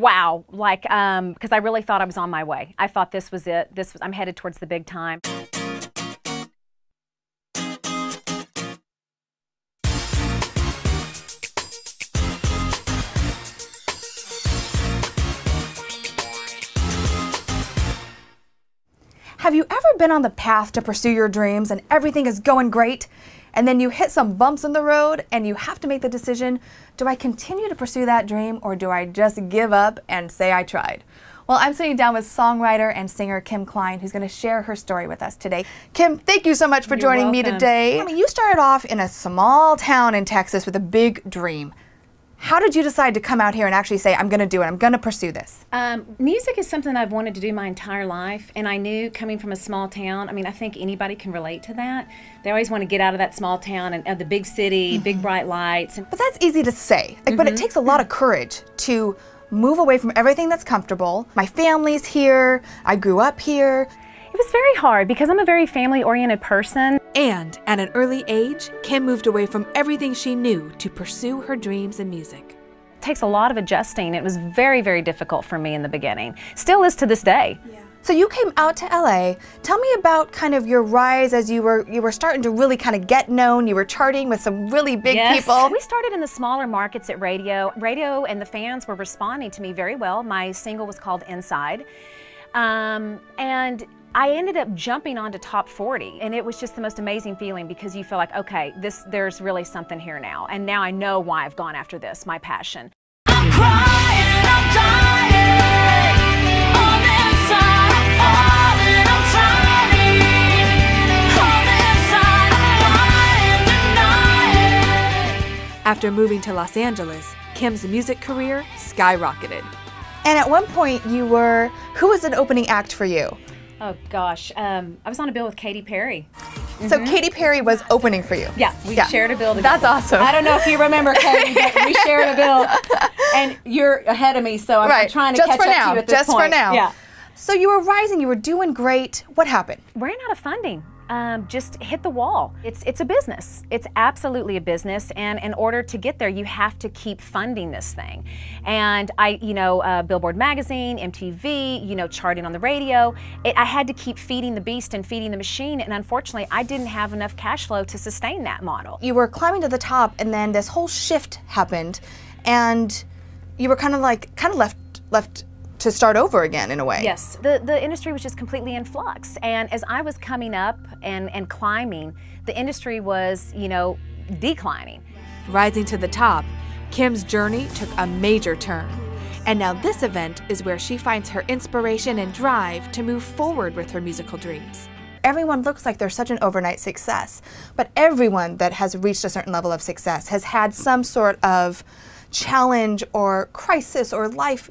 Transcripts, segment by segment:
wow, like, because I really thought I was on my way. I thought this was it. I'm headed towards the big time. Have you ever been on the path to pursue your dreams and everything is going great, and then you hit some bumps in the road and you have to make the decision, do I continue to pursue that dream or do I just give up and say I tried? Well, I'm sitting down with songwriter and singer Kim Kline, who's going to share her story with us today. Kim, thank you so much for joining me today. I mean, you started off in a small town in Texas with a big dream. How did you decide to come out here and actually say, I'm going to do it, I'm going to pursue this? Music is something I've wanted to do my entire life, and I knew coming from a small town, I mean, I think anybody can relate to that. They always want to get out of that small town and the big city, big bright lights. But that's easy to say, but it takes a lot of courage to move away from everything that's comfortable. My family's here, I grew up here. It was very hard because I'm a very family-oriented person. And at an early age, Kim moved away from everything she knew to pursue her dreams in music. It takes a lot of adjusting. It was very, very difficult for me in the beginning. Still is to this day. Yeah. So you came out to LA. Tell me about kind of your rise as you were starting to really kind of get known. You were charting with some really big people. We started in the smaller markets at radio. Radio and the fans were responding to me very well. My single was called Inside. And I ended up jumping onto top 40, and it was just the most amazing feeling because you feel like, okay, there's really something here now, and now I know why I've gone after this, my passion. I'm crying, I'm dying, on the inside, I'm falling, I'm trying, on the inside, I'm lying, denying. After moving to Los Angeles, Kim's music career skyrocketed. And at one point who was an opening act for you? Oh gosh, I was on a bill with Katy Perry. So Katy Perry was opening for you? Yeah, we shared a bill together. That's awesome. I don't know if you remember, Katy, but we shared a bill, and you're ahead of me, so I'm trying to catch up to you at this point. Just for now. Yeah. So you were rising, you were doing great. What happened? Ran out of funding. Just hit the wall. It's a business. It's absolutely a business, and in order to get there, you have to keep funding this thing. And Billboard magazine, MTV, charting on the radio. I had to keep feeding the beast and feeding the machine, and unfortunately, I didn't have enough cash flow to sustain that model. You were climbing to the top, and then this whole shift happened, and you were kind of left to start over again in a way. Yes, the industry was just completely in flux, and as I was coming up and climbing, the industry was, declining. Rising to the top, Kim's journey took a major turn. And now this event is where she finds her inspiration and drive to move forward with her musical dreams. Everyone looks like they're such an overnight success, but everyone that has reached a certain level of success has had some sort of challenge or crisis or life,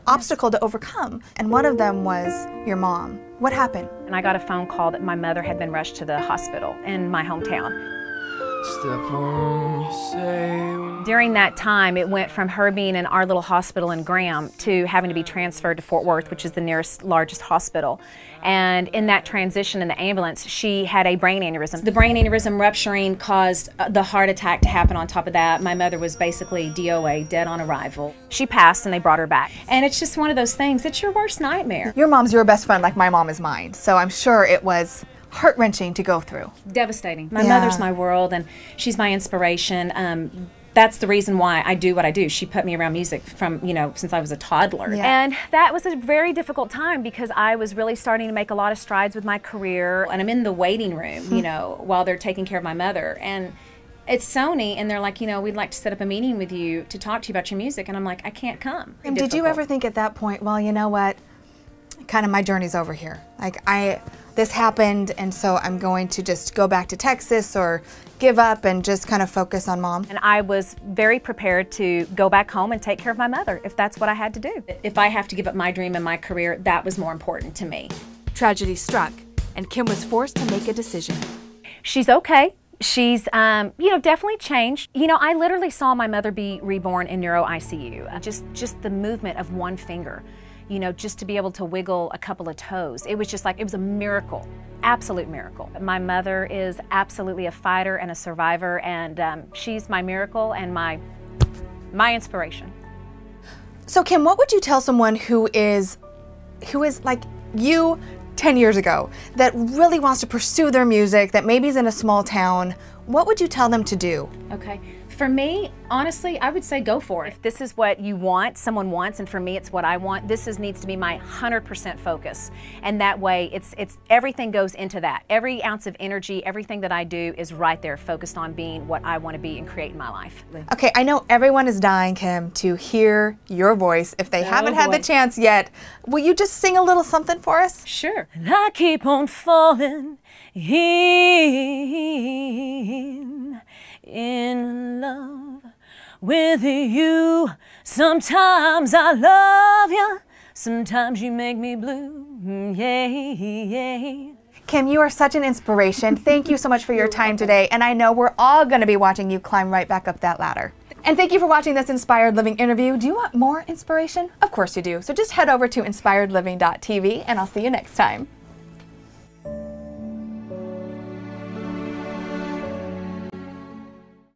obstacle to overcome. And one of them was your mom. What happened? And I got a phone call that my mother had been rushed to the hospital in my hometown. During that time, it went from her being in our little hospital in Graham to having to be transferred to Fort Worth, which is the nearest largest hospital. And in that transition in the ambulance, she had a brain aneurysm. The brain aneurysm rupturing caused the heart attack to happen on top of that. My mother was basically DOA, dead on arrival. She passed and they brought her back. And it's just one of those things, it's your worst nightmare. Your mom's your best friend like my mom is mine, so I'm sure it was heart-wrenching to go through. Devastating. My mother's my world, and she's my inspiration. That's the reason why I do what I do. She put me around music from, since I was a toddler. Yeah. And that was a very difficult time because I was really starting to make a lot of strides with my career, and I'm in the waiting room, while they're taking care of my mother. And it's Sony, and they're like, we'd like to set up a meeting with you to talk to you about your music. And I'm like, I can't come. And did you ever think at that point, well, you know what, kind of my journey's over here. Like, this happened, and so I'm going to just go back to Texas or give up and just kind of focus on mom? And I was very prepared to go back home and take care of my mother if that's what I had to do. If I have to give up my dream and my career, that was more important to me. Tragedy struck, and Kim was forced to make a decision. She's okay. She's, definitely changed. I literally saw my mother be reborn in neuro ICU. Just the movement of one finger. Just to be able to wiggle a couple of toes. It was just like, it was a miracle, absolute miracle. My mother is absolutely a fighter and a survivor, and she's my miracle and my inspiration. So Kim, what would you tell someone who is like you 10 years ago, that really wants to pursue their music, that maybe is in a small town? What would you tell them to do? Okay. For me, honestly, I would say go for it. If this is what you want, someone wants, and for me it's what I want, needs to be my 100% focus. And that way, it's everything goes into that. Every ounce of energy, everything that I do is right there focused on being what I want to be and create in my life. Okay, I know everyone is dying, Kim, to hear your voice. If they haven't had the chance yet, will you just sing a little something for us? Sure. And I keep on falling in love with you. Sometimes I love you, sometimes you make me blue. Yeah. Kim, you are such an inspiration. Thank you so much for your time today, and I know we're all going to be watching you climb right back up that ladder. And thank you for watching this Inspired Living interview. Do you want more inspiration? Of course you do. So just head over to inspiredliving.tv, and I'll see you next time.